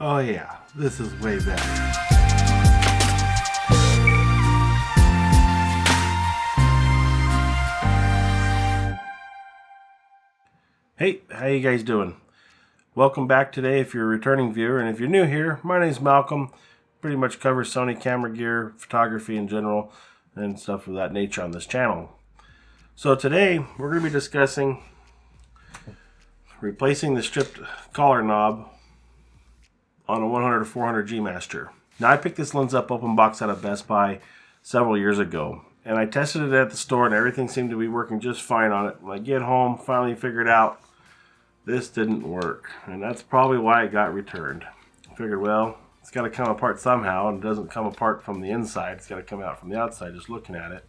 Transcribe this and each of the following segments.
Oh yeah, this is way better. Hey, how you guys doing? Welcome back today if you're a returning viewer, and if you're new here, my name's Malcolm. Pretty much cover Sony camera gear, photography in general, and stuff of that nature on this channel. So today, we're going to be discussing replacing the stripped collar knob on a 100 to 400 G Master. Now, I picked this lens up open box out of Best Buy several years ago, and I tested it at the store, and everything seemed to be working just fine on it. When I get home, finally figured out this didn't work, and that's probably why it got returned. I figured, well, it's got to come apart somehow, and it doesn't come apart from the inside. It's got to come out from the outside just looking at it.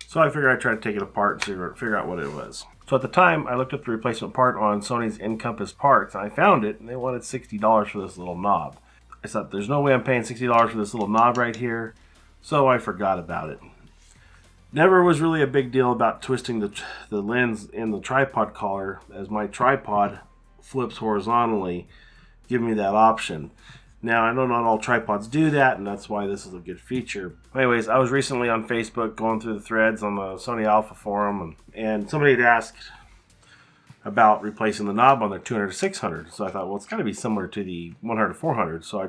So I figured I'd try to take it apart and figure out what it was. So at the time, I looked up the replacement part on Sony's Encompass parts, and I found it, and they wanted $60 for this little knob. I thought, there's no way I'm paying $60 for this little knob right here, so I forgot about it. Never was really a big deal about twisting the lens in the tripod collar, as my tripod flips horizontally, giving me that option. Now, I know not all tripods do that, and that's why this is a good feature. Anyways, I was recently on Facebook going through the threads on the Sony Alpha forum, and somebody had asked about replacing the knob on their 200 to 600. So I thought, well, it's got to be similar to the 100 to 400. So I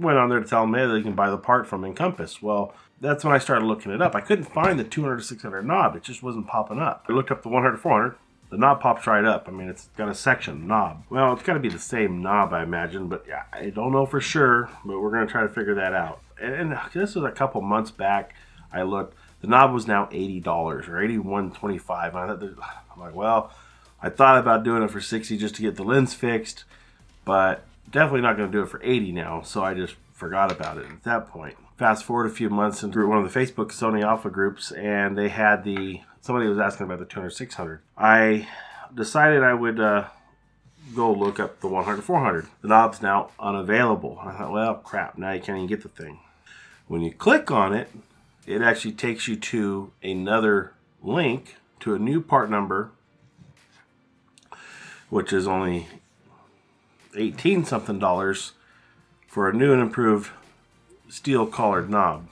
went on there to tell them, hey, they can buy the part from Encompass. Well, that's when I started looking it up. I couldn't find the 200 to 600 knob. It just wasn't popping up. I looked up the 100 to 400. The knob pops right up. I mean, it's got a section knob. Well, it's got to be the same knob, I imagine, but yeah, I don't know for sure, but we're going to try to figure that out. And this was a couple months back. I looked. The knob was now $80 or $81.25. I'm like, well, I thought about doing it for $60 just to get the lens fixed, but definitely not going to do it for $80 now, so I just forgot about it at that point. Fast forward a few months into one of the Facebook Sony Alpha groups, and they had somebody was asking about the 200-600. I decided I would go look up the 100-400. The knob's now unavailable. I thought, well, crap, now you can't even get the thing. When you click on it, it actually takes you to another link to a new part number, which is only $18-something for a new and improved steel collared knob.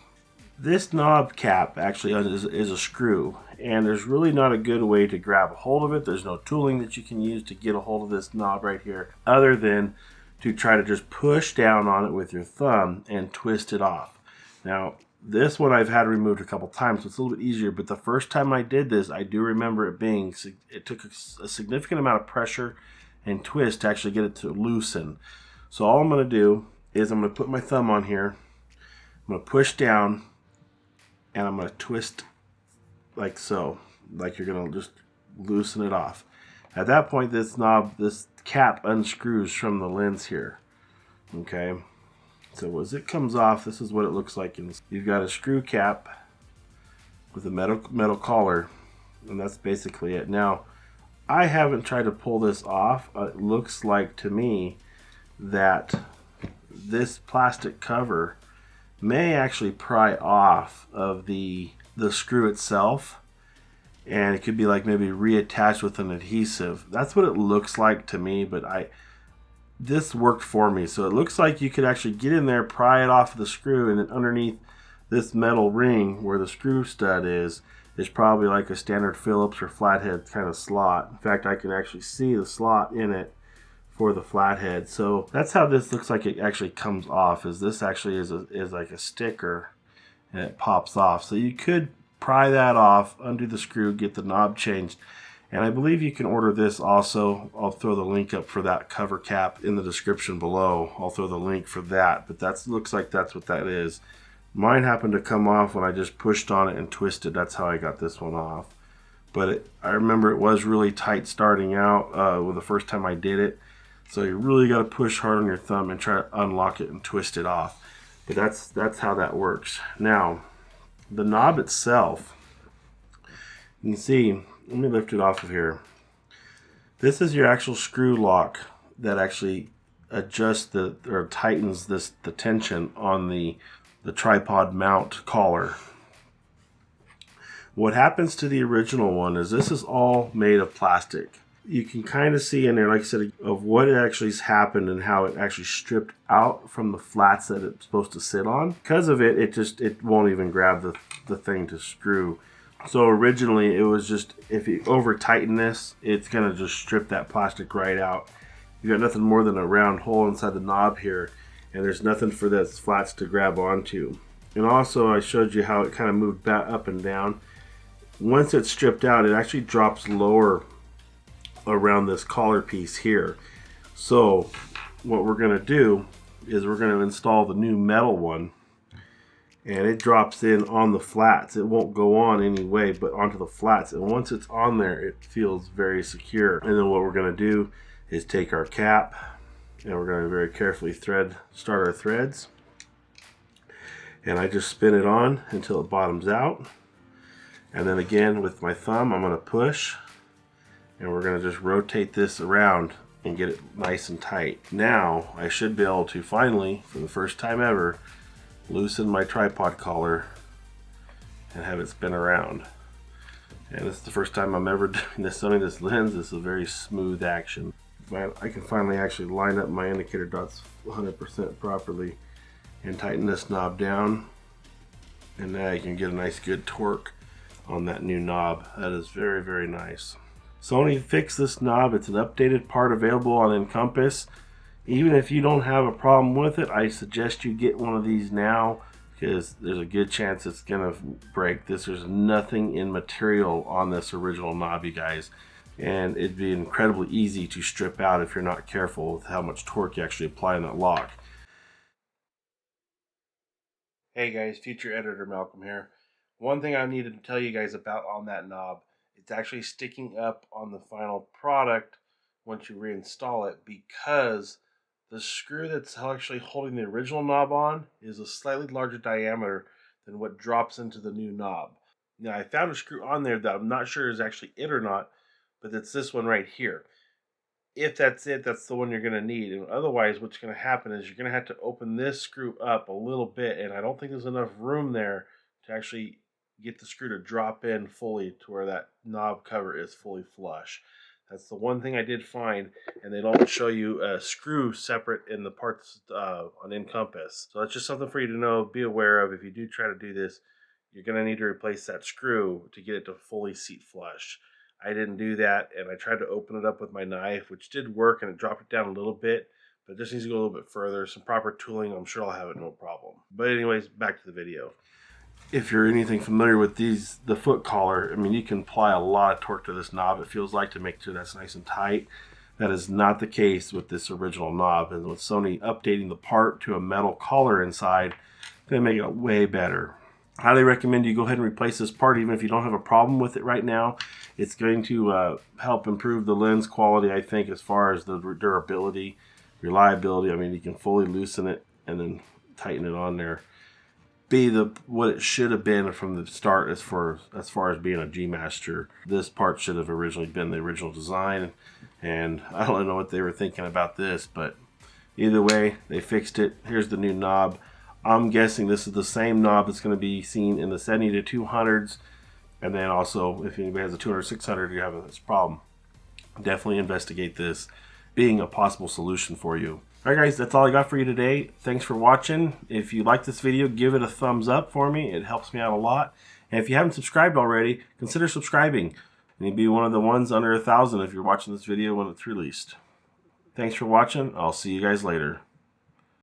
This knob cap actually is a screw, and there's really not a good way to grab a hold of it. There's no tooling that you can use to get a hold of this knob right here, other than to try to just push down on it with your thumb and twist it off. Now, this one I've had removed a couple times, so it's a little bit easier, but the first time I did this, I do remember it took a significant amount of pressure and twist to actually get it to loosen. So all I'm going to do is I'm going to put my thumb on here, I'm going to push down, and I'm going to twist like so, like you're going to just loosen it off. At that point, this cap unscrews from the lens here. Okay, so as it comes off, this is what it looks like. You've got a screw cap with a metal collar, and that's basically it. Now, I haven't tried to pull this off. It looks like to me that this plastic cover may actually pry off of the screw itself, and it could be like maybe reattached with an adhesive. That's what it looks like to me, but this worked for me. So it looks like you could actually get in there, pry it off of the screw, and then underneath this metal ring where the screw stud is probably like a standard Phillips or flathead kind of slot. In fact, I can actually see the slot in it for the flathead. So that's how this looks like it actually comes off. This actually is like a sticker, and it pops off. So you could pry that off, undo the screw, get the knob changed. And I believe you can order this also. I'll throw the link up for that cover cap in the description below. I'll throw the link for that, but that looks like that's what that is. Mine happened to come off when I just pushed on it and twisted. That's how I got this one off. But I remember it was really tight starting out with the first time I did it. So you really got to push hard on your thumb and try to unlock it and twist it off. But that's how that works. Now, the knob itself, you can see, let me lift it off of here. This is your actual screw lock that actually adjusts or tightens the tension on the tripod mount collar. What happens to the original one is this is all made of plastic. You can kind of see in there, like I said, of what actually has happened and how it actually stripped out from the flats that it's supposed to sit on. Because of it, it won't even grab the thing to screw. So originally it was just, if you over tighten this, it's gonna just strip that plastic right out. You got nothing more than a round hole inside the knob here, and there's nothing for those flats to grab onto. And also I showed you how it kind of moved back up and down. Once it's stripped out, it actually drops lower around this collar piece here. So what we're going to do is we're going to install the new metal one, and it drops in on the flats. It won't go on anyway, but onto the flats, and once it's on there it feels very secure. And then what we're going to do is take our cap, and we're going to very carefully start our threads, and I just spin it on until it bottoms out, and then again with my thumb I'm going to push, and we're going to just rotate this around and get it nice and tight. Now I should be able to finally, for the first time ever, loosen my tripod collar and have it spin around. And this is the first time I'm ever doing this on this lens. This is a very smooth action. I can finally actually line up my indicator dots 100% properly and tighten this knob down, and now you can get a nice good torque on that new knob. That is very, very nice. Sony fixed this knob. It's an updated part available on Encompass. Even if you don't have a problem with it, I suggest you get one of these now, because there's a good chance it's gonna break. There's nothing in material on this original knob, you guys, and it'd be incredibly easy to strip out if you're not careful with how much torque you actually apply in that lock. Hey guys, future editor Malcolm here. One thing I needed to tell you guys about on that knob, it's actually sticking up on the final product once you reinstall it, because the screw that's actually holding the original knob on is a slightly larger diameter than what drops into the new knob. Now I found a screw on there that I'm not sure is actually it or not, but it's this one right here. If that's it, that's the one you're going to need. And otherwise, what's going to happen is you're going to have to open this screw up a little bit, and I don't think there's enough room there to actually get the screw to drop in fully to where that knob cover is fully flush. That's the one thing I did find, and they don't show you a screw separate in the parts on Encompass. So that's just something for you to know, be aware of. If you do try to do this, you're going to need to replace that screw to get it to fully seat flush. I didn't do that, and I tried to open it up with my knife, which did work, and it dropped it down a little bit, but it just needs to go a little bit further. Some proper tooling, I'm sure I'll have it no problem. But anyways, back to the video. If you're anything familiar with the foot collar, I mean, you can apply a lot of torque to this knob, it feels like, to make sure that's nice and tight. That is not the case with this original knob, and with Sony updating the part to a metal collar inside, they make it way better. Highly recommend you go ahead and replace this part, even if you don't have a problem with it right now. It's going to help improve the lens quality, I think, as far as the durability, reliability. I mean, you can fully loosen it and then tighten it on there. Be what it should have been from the start as far as being a G Master. This part should have originally been the original design, and I don't know what they were thinking about this, but either way, they fixed it. Here's the new knob. I'm guessing this is the same knob that's going to be seen in the 70 to 200s, and then also if anybody has a 200 600, you have this problem. Definitely investigate this being a possible solution for you. Alright guys, that's all I got for you today. Thanks for watching. If you like this video, give it a thumbs up for me. It helps me out a lot. And if you haven't subscribed already, consider subscribing. And you'll be one of the ones under 1,000 if you're watching this video when it's released. Thanks for watching. I'll see you guys later.